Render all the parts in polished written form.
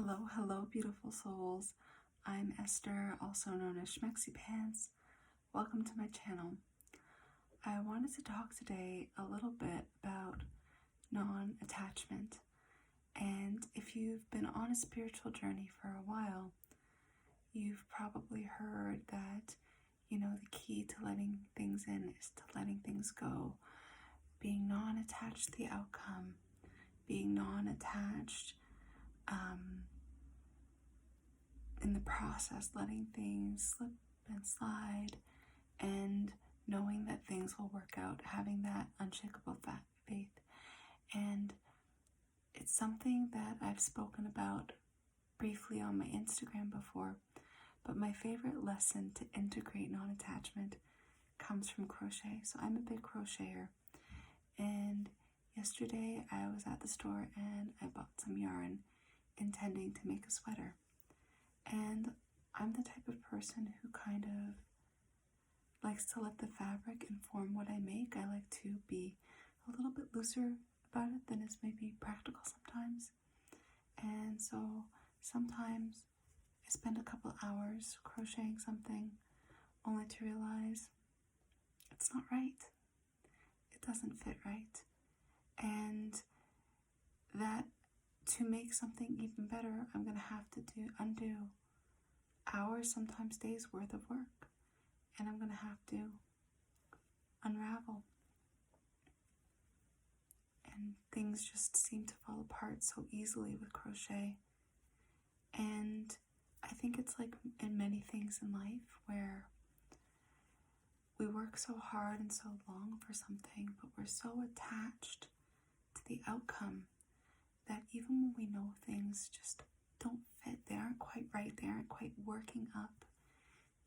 Hello, beautiful souls. I'm Esther, also known as Schmexy Pants. Welcome to my channel. I wanted to talk today a little bit about non-attachment. And if you've been on a spiritual journey for a while, you've probably heard that, the key to letting things in is to letting things go. Being non-attached to the outcome, being non-attached in the process, letting things slip and slide, and knowing that things will work out, having that unshakable faith. And it's something that I've spoken about briefly on my Instagram before, but my favorite lesson to integrate non-attachment comes from crochet. So I'm a big crocheter, and yesterday I was at the store and I bought some yarn intending to make a sweater. And I'm the type of person who kind of likes to let the fabric inform what I make. I like to be a little bit looser about it than is maybe practical sometimes. And so sometimes I spend a couple hours crocheting something only to realize it's not right. It doesn't fit right. And that to make something even better, I'm going to have to undo hours, sometimes days worth of work. And I'm going to have to unravel. And things just seem to fall apart so easily with crochet. And I think it's like in many things in life where we work so hard and so long for something, but we're so attached to the outcome that even when we know things just don't fit, they aren't quite right, they aren't quite working up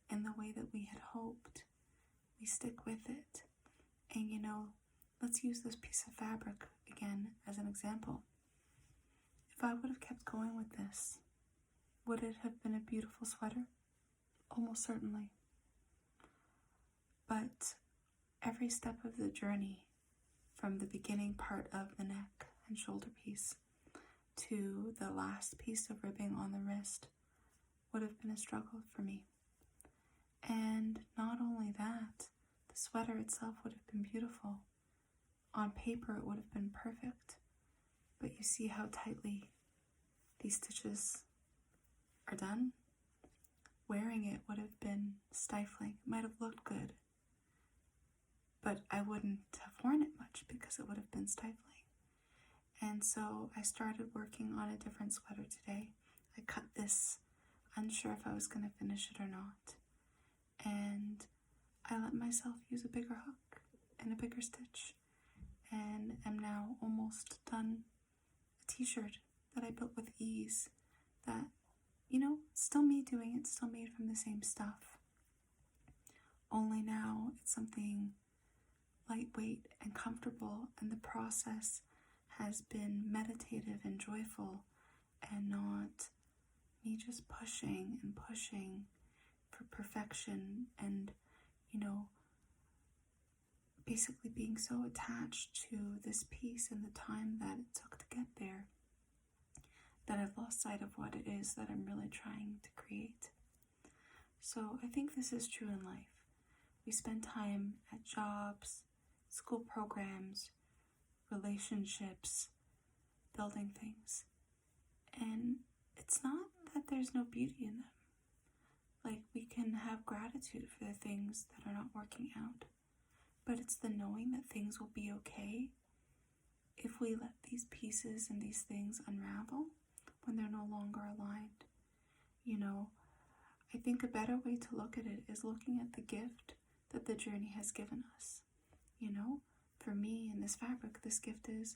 in the way that we had hoped, we stick with it. And let's use this piece of fabric again as an example. If I would have kept going with this, would it have been a beautiful sweater? Almost certainly. But every step of the journey, from the beginning part of the neck and shoulder piece to the last piece of ribbing on the wrist, would have been a struggle for me. And not only that, the sweater itself would have been beautiful. On paper, it would have been perfect. But you see how tightly these stitches are done? Wearing it would have been stifling. It might have looked good, but I wouldn't have worn it much because it would have been stifling. And so I started working on a different sweater today. I cut this, unsure if I was going to finish it or not. And I let myself use a bigger hook and a bigger stitch. And am now almost done a t-shirt that I built with ease. That, still me doing it, still made from the same stuff. Only now it's something lightweight and comfortable, and the process has been meditative and joyful, and not me just pushing and pushing for perfection and, basically being so attached to this piece and the time that it took to get there that I've lost sight of what it is that I'm really trying to create. So I think this is true in life. We spend time at jobs, school programs, relationships, building things. And it's not that there's no beauty in them. Like, we can have gratitude for the things that are not working out. But it's the knowing that things will be okay if we let these pieces and these things unravel when they're no longer aligned. I think a better way to look at it is looking at the gift that the journey has given us. For me in this fabric, this gift is,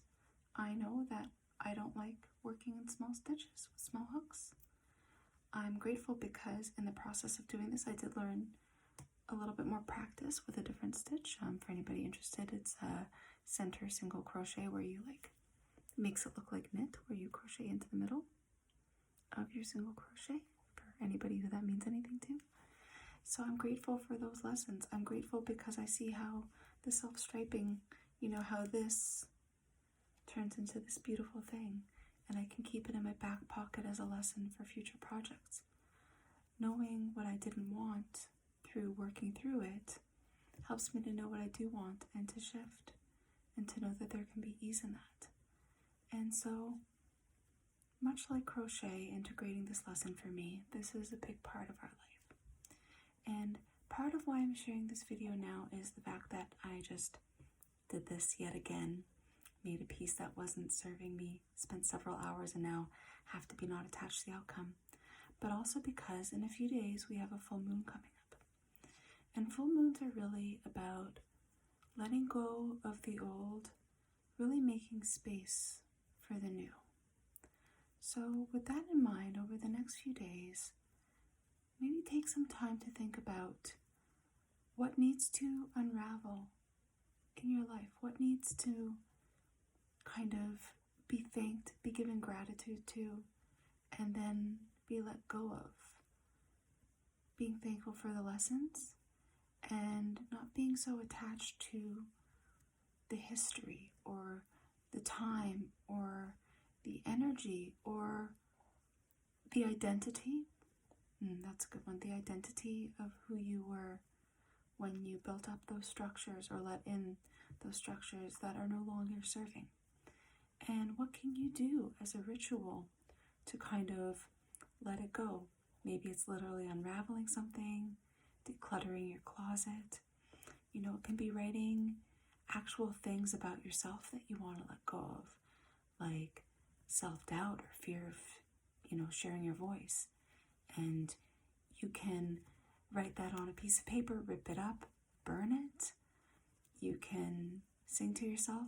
I know that I don't like working in small stitches with small hooks. I'm grateful because in the process of doing this, I did learn a little bit more practice with a different stitch. For anybody interested, it's a center single crochet where you makes it look like knit, where you crochet into the middle of your single crochet, for anybody who that means anything to. So I'm grateful for those lessons. I'm grateful because I see how the self-striping, how this turns into this beautiful thing. and I can keep it in my back pocket as a lesson for future projects. Knowing what I didn't want through working through it helps me to know what I do want and to shift, and to know that there can be ease in that. And so, much like crochet, integrating this lesson for me, this is a big part of our life. And part of why I'm sharing this video now is the fact that I just did this yet again, made a piece that wasn't serving me, spent several hours, and now have to be not attached to the outcome. But also because in a few days we have a full moon coming up. And full moons are really about letting go of the old, really making space for the new. So with that in mind, over the next few days, maybe take some time to think about what needs to unravel in your life, what needs to kind of be thanked, be given gratitude to, and then be let go of. Being thankful for the lessons and not being so attached to the history or the time or the energy or the identity. That's a good one. The identity of who you were when you built up those structures or let in those structures that are no longer serving. And what can you do as a ritual to kind of let it go? Maybe it's literally unraveling something, decluttering your closet. It can be writing actual things about yourself that you want to let go of, like self-doubt or fear of, sharing your voice. And you can write that on a piece of paper, rip it up, burn it. You can sing to yourself.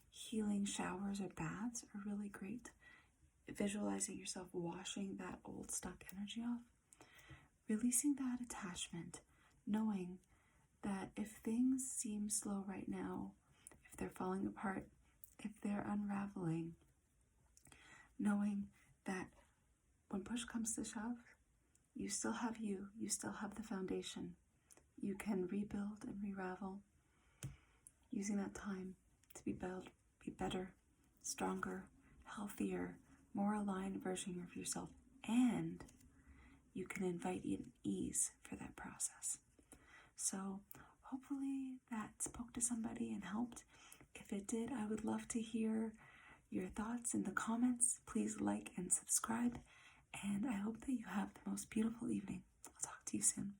Healing showers or baths are really great. Visualizing yourself washing that old stuck energy off. Releasing that attachment, knowing that if things seem slow right now, if they're falling apart, if they're unraveling, knowing that when push comes to shove, you still have you still have the foundation. You can rebuild and re-ravel, using that time to be better, stronger, healthier, more aligned version of yourself, and you can invite in ease for that process. So hopefully that spoke to somebody and helped. If it did, I would love to hear your thoughts in the comments. Please like and subscribe, and I hope that you have the most beautiful evening. I'll talk to you soon.